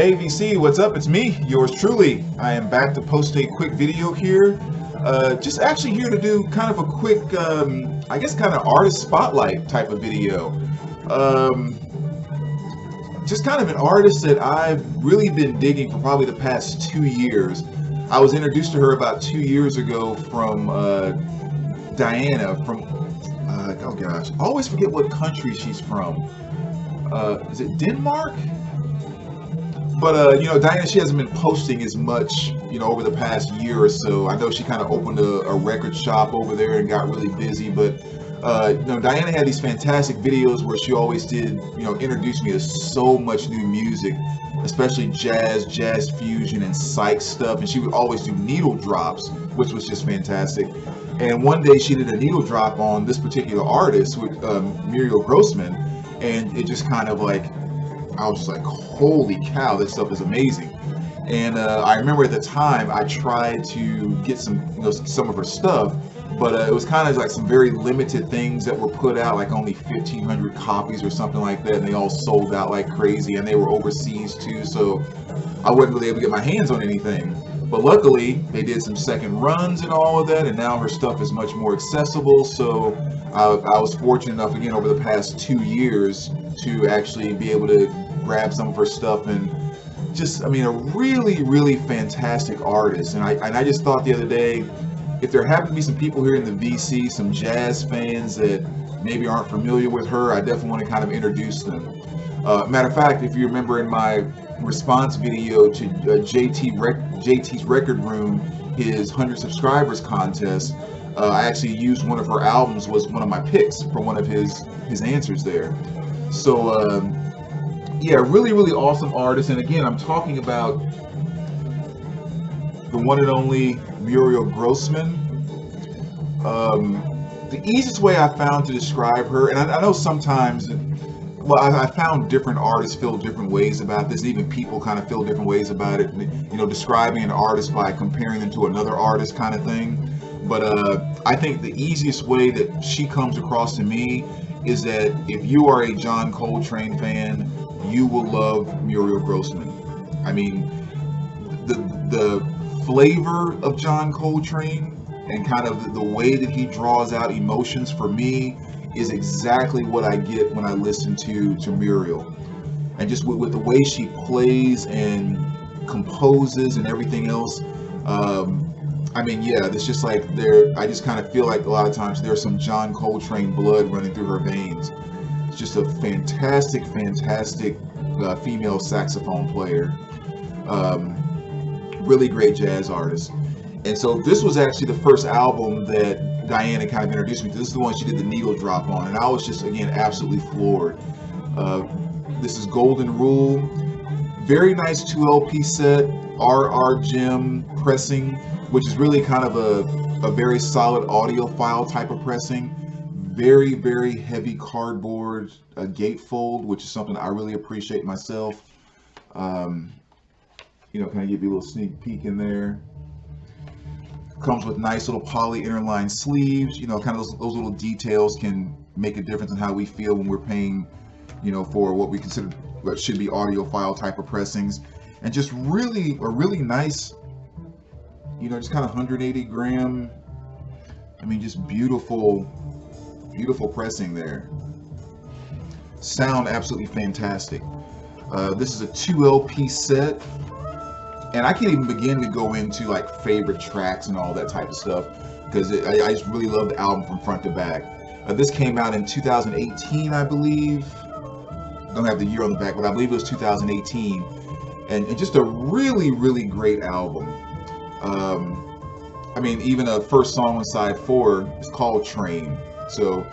Hey VC, what's up? It's me, yours truly. I am back to post a quick video here. Just actually here to do kind of a quick, I guess kind of artist spotlight type of video. Um, just kind of an artist that I've really been digging for probably the past 2 years. I was introduced to her about 2 years ago from Diana from, oh gosh, I always forget what country she's from. Is it Denmark? But Diana, she hasn't been posting as much, over the past year or so. I know she kind of opened a record shop over there and got really busy. But Diana had these fantastic videos where she always did, introduce me to so much new music, especially jazz fusion, and psych stuff. And she would always do needle drops, which was just fantastic. And one day she did a needle drop on this particular artist with Muriel Grossman, and it just kind of like, I was just like, holy cow, this stuff is amazing. And I remember at the time I tried to get some of her stuff, but it was kind of like some very limited things that were put out, like only 1,500 copies or something like that, and they all sold out like crazy, and they were overseas too, so I wasn't really able to get my hands on anything. But luckily, they did some second runs and all of that, and now her stuff is much more accessible. So I was fortunate enough, again, over the past 2 years to actually be able to grab some of her stuff. And just, I mean, a really, really fantastic artist. And I just thought the other day, if there happen to be some people here in the VC, some jazz fans that maybe aren't familiar with her, I definitely want to kind of introduce them. Matter of fact, if you remember in my response video to JT's Record Room, his 100 subscribers contest, I actually used one of her albums, was one of my picks for one of his answers there. So yeah, really, really awesome artist. And again, I'm talking about the one and only Muriel Grossman. The easiest way I found to describe her, and I know sometimes, well, I found different artists feel different ways about this. Even people kind of feel different ways about it. Describing an artist by comparing them to another artist kind of thing. But I think the easiest way that she comes across to me is that if you are a John Coltrane fan, you will love Muriel Grossman. I mean, the flavor of John Coltrane and kind of the way that he draws out emotions for me is exactly what I get when I listen to Muriel. And just with the way she plays and composes and everything else, I mean, yeah, it's just like I just kind of feel like a lot of times there's some John Coltrane blood running through her veins. It's just a fantastic female saxophone player. Really great jazz artist. And so this was actually the first album that Diana kind of introduced me to. This is the one she did the needle drop on, and I was just, again, absolutely floored. This is Golden Rule. Very nice 2 LP set, RR Gem pressing, which is really kind of a very solid audiophile type of pressing. Very, very heavy cardboard gatefold, which is something I really appreciate myself. Kind of give you a little sneak peek in there. Comes with nice little poly interline sleeves. Kind of those little details can make a difference in how we feel when we're paying, for what we consider what should be audiophile type of pressings. And just really a really nice, just kind of 180 gram. I mean, just beautiful pressing there. Sound absolutely fantastic. This is a 2 LP set. And I can't even begin to go into like favorite tracks and all that type of stuff, because I just really love the album from front to back. This came out in 2018, I believe. Don't have the year on the back, but I believe it was 2018. And just a really, really great album. I mean, even a first song on side 4 is called Train. So,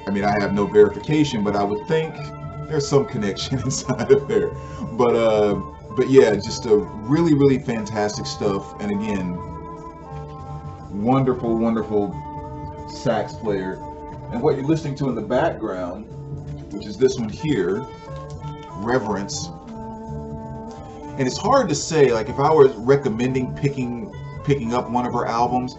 I mean, I have no verification, but I would think there's some connection inside of there. But yeah, just a really, really fantastic stuff. And again, wonderful, wonderful sax player. And what you're listening to in the background, which is this one here, Reverence. And it's hard to say, like, if I was recommending picking up one of her albums,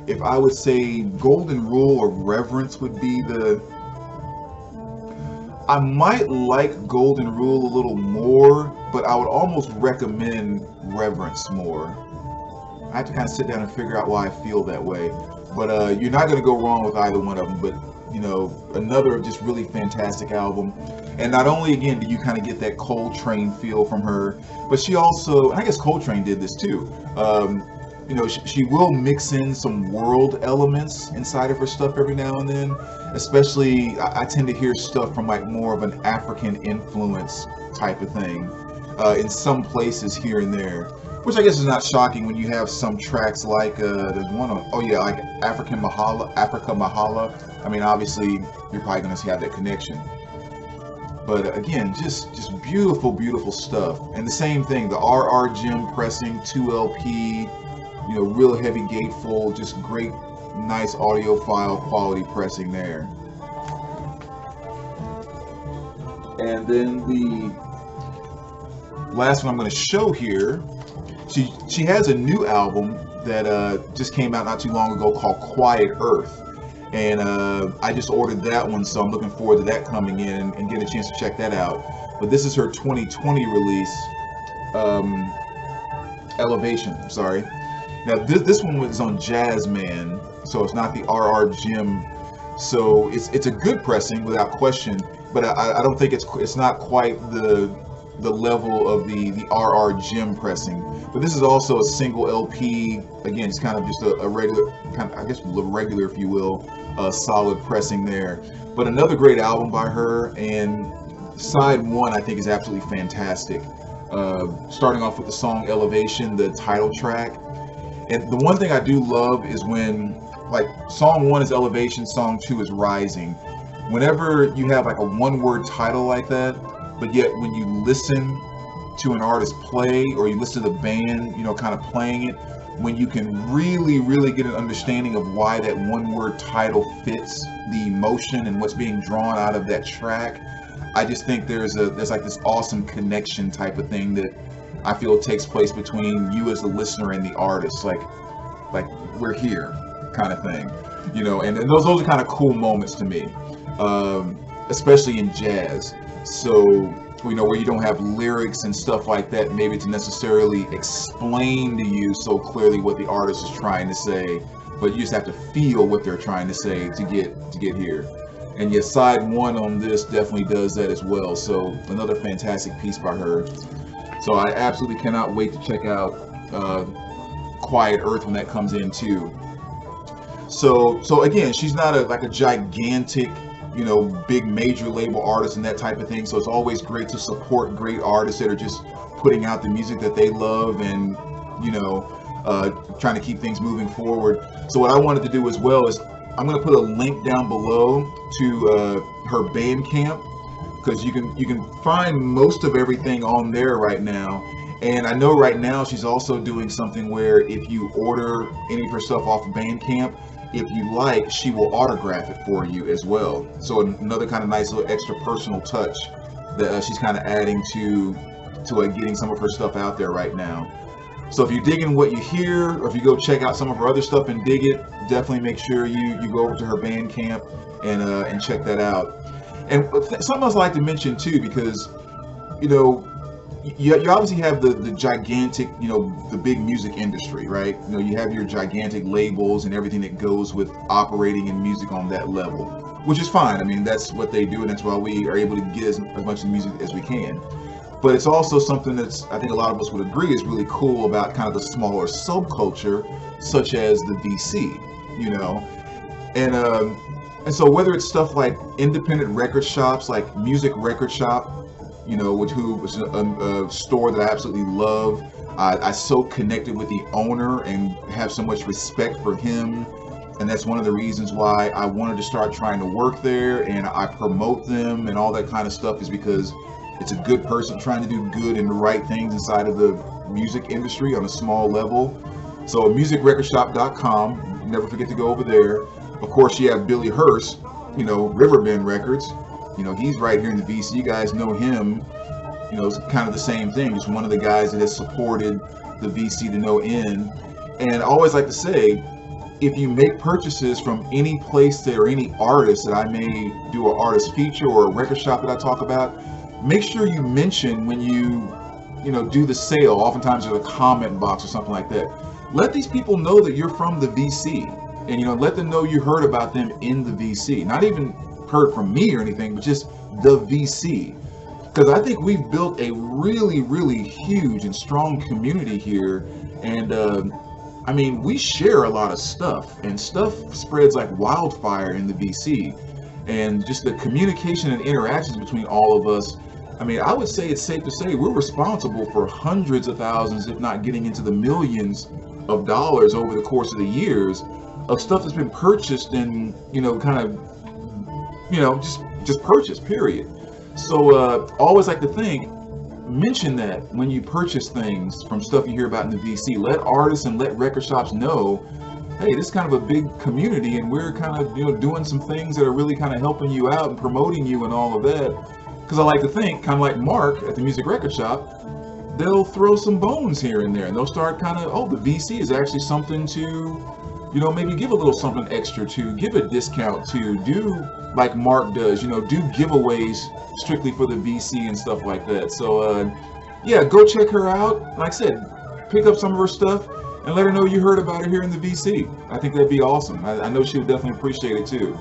if I would say Golden Rule or Reverence would be I might like Golden Rule a little more, but I would almost recommend Reverence more. I have to kind of sit down and figure out why I feel that way. But you're not going to go wrong with either one of them. But, you know, another just really fantastic album. And not only, again, do you kind of get that Coltrane feel from her, but she also, and I guess Coltrane did this too, you know, she will mix in some world elements inside of her stuff every now and then. Especially, I tend to hear stuff from like more of an African influence type of thing in some places here and there. Which I guess is not shocking when you have some tracks like, there's one on, oh yeah, like Africa Mahala. I mean, obviously, you're probably going to have that connection. But again, just beautiful, beautiful stuff. And the same thing, the RR Jim pressing, 2LP, you know, real heavy gatefold, just great, nice audiophile quality pressing there. And then the last one I'm going to show here, she has a new album that just came out not too long ago called Quiet Earth. And I just ordered that one, so I'm looking forward to that coming in and getting a chance to check that out. But this is her 2020 release, Elevation, I'm sorry. Now this one was on Jazzman, so it's not the RR Jim. So it's a good pressing without question, but I don't think it's not quite the level of the RR Jim pressing. But this is also a single LP. Again, it's kind of just a regular, kind of, I guess regular, if you will, solid pressing there. But another great album by her, and side one I think is absolutely fantastic. Starting off with the song Elevation, the title track. And the one thing I do love is when, like, song one is Elevation, song two is Rising. Whenever you have like a one-word title like that, but yet when you listen to an artist play, or you listen to the band, you know, kind of playing it, when you can really, really get an understanding of why that one-word title fits the emotion and what's being drawn out of that track, I just think there's like this awesome connection type of thing that I feel takes place between you as the listener and the artist, like we're here kind of thing, you know. And those are kind of cool moments to me, especially in jazz. So, you know, where you don't have lyrics and stuff like that maybe to necessarily explain to you so clearly what the artist is trying to say, but you just have to feel what they're trying to say to get here. And yes, side one on this definitely does that as well. So another fantastic piece by her. So I absolutely cannot wait to check out Quiet Earth when that comes in too. So again, she's not like a gigantic, you know, big major label artist and that type of thing. So it's always great to support great artists that are just putting out the music that they love and, you know, trying to keep things moving forward. So what I wanted to do as well is I'm going to put a link down below to her Bandcamp, because you can find most of everything on there right now. And I know right now she's also doing something where if you order any of her stuff off of Bandcamp, if you like, she will autograph it for you as well. So another kind of nice little extra personal touch that she's kind of adding to getting some of her stuff out there right now. So if you're digging what you hear, or if you go check out some of her other stuff and dig it, definitely make sure you go over to her Bandcamp and check that out. And something else I'd like to mention too, because, you know, you obviously have the gigantic, you know, the big music industry, right? You know, you have your gigantic labels and everything that goes with operating in music on that level, which is fine. I mean, that's what they do, and that's why we are able to get as much music as we can. But it's also something that's, I think a lot of us would agree, is really cool about kind of the smaller subculture, such as the VC, you know. And so whether it's stuff like independent record shops, like Music Record Shop, you know, which was a store that I absolutely love. I so connected with the owner and have so much respect for him, and that's one of the reasons why I wanted to start trying to work there, and I promote them and all that kind of stuff, is because it's a good person trying to do good and the right things inside of the music industry on a small level. So musicrecordshop.com, never forget to go over there. Of course, you have Billy Hurst, you know, Riverbend Records. You know, he's right here in the VC. You guys know him. You know, it's kind of the same thing. Just one of the guys that has supported the VC to no end. And I always like to say, if you make purchases from any place that, or any artist that I may do an artist feature or a record shop that I talk about, make sure you mention when you know, do the sale. Oftentimes there's a comment box or something like that. Let these people know that you're from the VC, and you know, let them know you heard about them in the VC. Not even heard from me or anything, but just the VC. Because I think we've built a really, really huge and strong community here, and I mean, we share a lot of stuff, and stuff spreads like wildfire in the VC, and just the communication and interactions between all of us. I mean, I would say it's safe to say we're responsible for hundreds of thousands, if not getting into the millions of dollars over the course of the years of stuff that's been purchased and, you know, kind of, you know, just purchased, period. So always like to think, mention that when you purchase things from stuff you hear about in the VC. Let artists and let record shops know, hey, this is kind of a big community, and we're kind of, you know, doing some things that are really kind of helping you out and promoting you and all of that. Because I like to think, kind of like Mark at the music record shop, they'll throw some bones here and there, and they'll start kind of, oh, the VC is actually something to, you know, maybe give a little something extra to, give a discount to, do like Mark does, you know, do giveaways strictly for the VC and stuff like that. So yeah, go check her out. Like I said, pick up some of her stuff and let her know you heard about her here in the VC. I think that'd be awesome. I know she would definitely appreciate it too.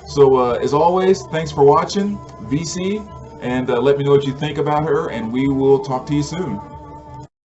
So as always, thanks for watching VC, and let me know what you think about her, and we will talk to you soon.